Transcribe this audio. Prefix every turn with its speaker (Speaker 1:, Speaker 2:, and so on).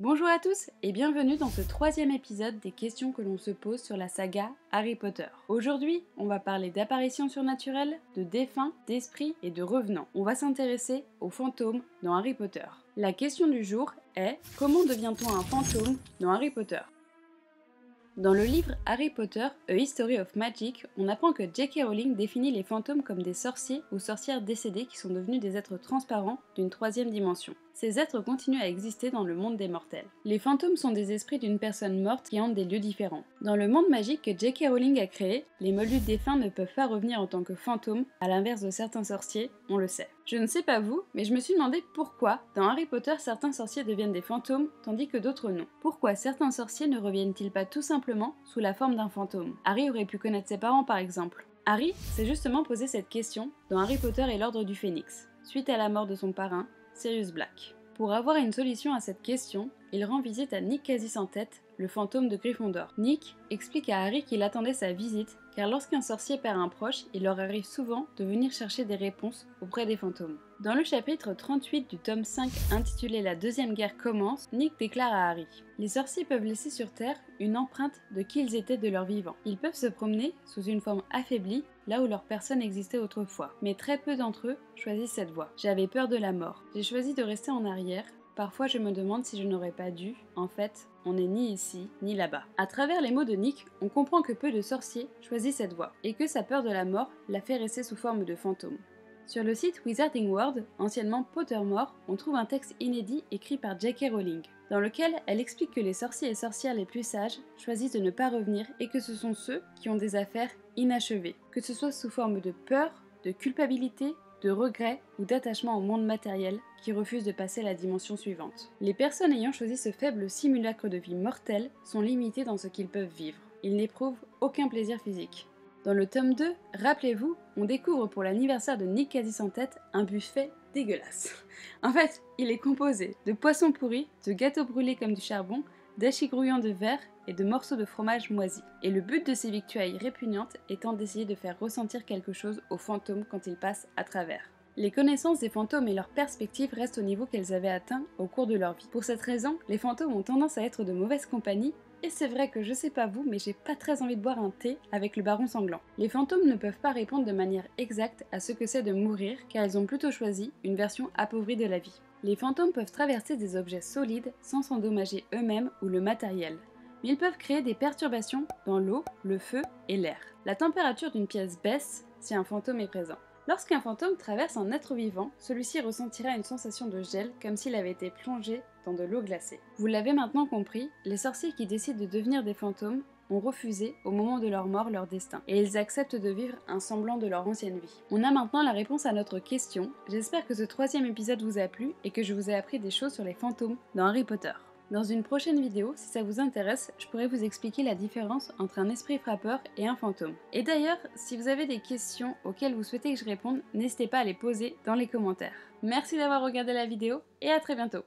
Speaker 1: Bonjour à tous et bienvenue dans ce troisième épisode des questions que l'on se pose sur la saga Harry Potter. Aujourd'hui, on va parler d'apparitions surnaturelles, de défunts, d'esprits et de revenants. On va s'intéresser aux fantômes dans Harry Potter. La question du jour est: comment devient-on un fantôme dans Harry Potter ? Dans le livre Harry Potter, A History of Magic, on apprend que J.K. Rowling définit les fantômes comme des sorciers ou sorcières décédés qui sont devenus des êtres transparents d'une troisième dimension. Ces êtres continuent à exister dans le monde des mortels. Les fantômes sont des esprits d'une personne morte qui hantent des lieux différents. Dans le monde magique que J.K. Rowling a créé, les moldus défunts ne peuvent pas revenir en tant que fantômes, à l'inverse de certains sorciers, on le sait. Je ne sais pas vous, mais je me suis demandé pourquoi, dans Harry Potter, certains sorciers deviennent des fantômes, tandis que d'autres non. Pourquoi certains sorciers ne reviennent-ils pas tout simplement sous la forme d'un fantôme ? Harry aurait pu connaître ses parents par exemple. Harry s'est justement posé cette question dans Harry Potter et l'Ordre du Phénix, suite à la mort de son parrain, Sirius Black. Pour avoir une solution à cette question, il rend visite à Nick Quasi-Sans-Tête, le fantôme de Gryffondor. Nick explique à Harry qu'il attendait sa visite, car lorsqu'un sorcier perd un proche, il leur arrive souvent de venir chercher des réponses auprès des fantômes. Dans le chapitre 38 du tome 5 intitulé La Deuxième Guerre commence, Nick déclare à Harry: les sorciers peuvent laisser sur Terre une empreinte de qui ils étaient de leur vivant. Ils peuvent se promener sous une forme affaiblie, là où leur personne existait autrefois. Mais très peu d'entre eux choisissent cette voie. J'avais peur de la mort. J'ai choisi de rester en arrière. Parfois je me demande si je n'aurais pas dû. En fait, on n'est ni ici, ni là-bas. À travers les mots de Nick, on comprend que peu de sorciers choisissent cette voie, et que sa peur de la mort l'a fait rester sous forme de fantôme. Sur le site Wizarding World, anciennement Pottermore, on trouve un texte inédit écrit par J.K. Rowling, dans lequel elle explique que les sorciers et sorcières les plus sages choisissent de ne pas revenir et que ce sont ceux qui ont des affaires inachevées, que ce soit sous forme de peur, de culpabilité, de regret ou d'attachement au monde matériel qui refusent de passer à la dimension suivante. Les personnes ayant choisi ce faible simulacre de vie mortel sont limitées dans ce qu'ils peuvent vivre. Ils n'éprouvent aucun plaisir physique. Dans le tome 2, rappelez-vous, on découvre pour l'anniversaire de Nick Quasi-Sans-Tête un buffet dégueulasse. En fait, il est composé de poissons pourris, de gâteaux brûlés comme du charbon, d'hachis grouillants de verre et de morceaux de fromage moisi. Et le but de ces victuailles répugnantes étant d'essayer de faire ressentir quelque chose aux fantômes quand ils passent à travers. Les connaissances des fantômes et leurs perspectives restent au niveau qu'elles avaient atteint au cours de leur vie. Pour cette raison, les fantômes ont tendance à être de mauvaise compagnie, et c'est vrai que je sais pas vous, mais j'ai pas très envie de boire un thé avec le baron sanglant. Les fantômes ne peuvent pas répondre de manière exacte à ce que c'est de mourir, car ils ont plutôt choisi une version appauvrie de la vie. Les fantômes peuvent traverser des objets solides sans s'endommager eux-mêmes ou le matériel. Mais ils peuvent créer des perturbations dans l'eau, le feu et l'air. La température d'une pièce baisse si un fantôme est présent. Lorsqu'un fantôme traverse un être vivant, celui-ci ressentira une sensation de gel comme s'il avait été plongé dans de l'eau glacée. Vous l'avez maintenant compris, les sorciers qui décident de devenir des fantômes ont refusé au moment de leur mort leur destin, et ils acceptent de vivre un semblant de leur ancienne vie. On a maintenant la réponse à notre question. J'espère que ce troisième épisode vous a plu et que je vous ai appris des choses sur les fantômes dans Harry Potter. Dans une prochaine vidéo, si ça vous intéresse, je pourrais vous expliquer la différence entre un esprit frappeur et un fantôme. Et d'ailleurs, si vous avez des questions auxquelles vous souhaitez que je réponde, n'hésitez pas à les poser dans les commentaires. Merci d'avoir regardé la vidéo et à très bientôt.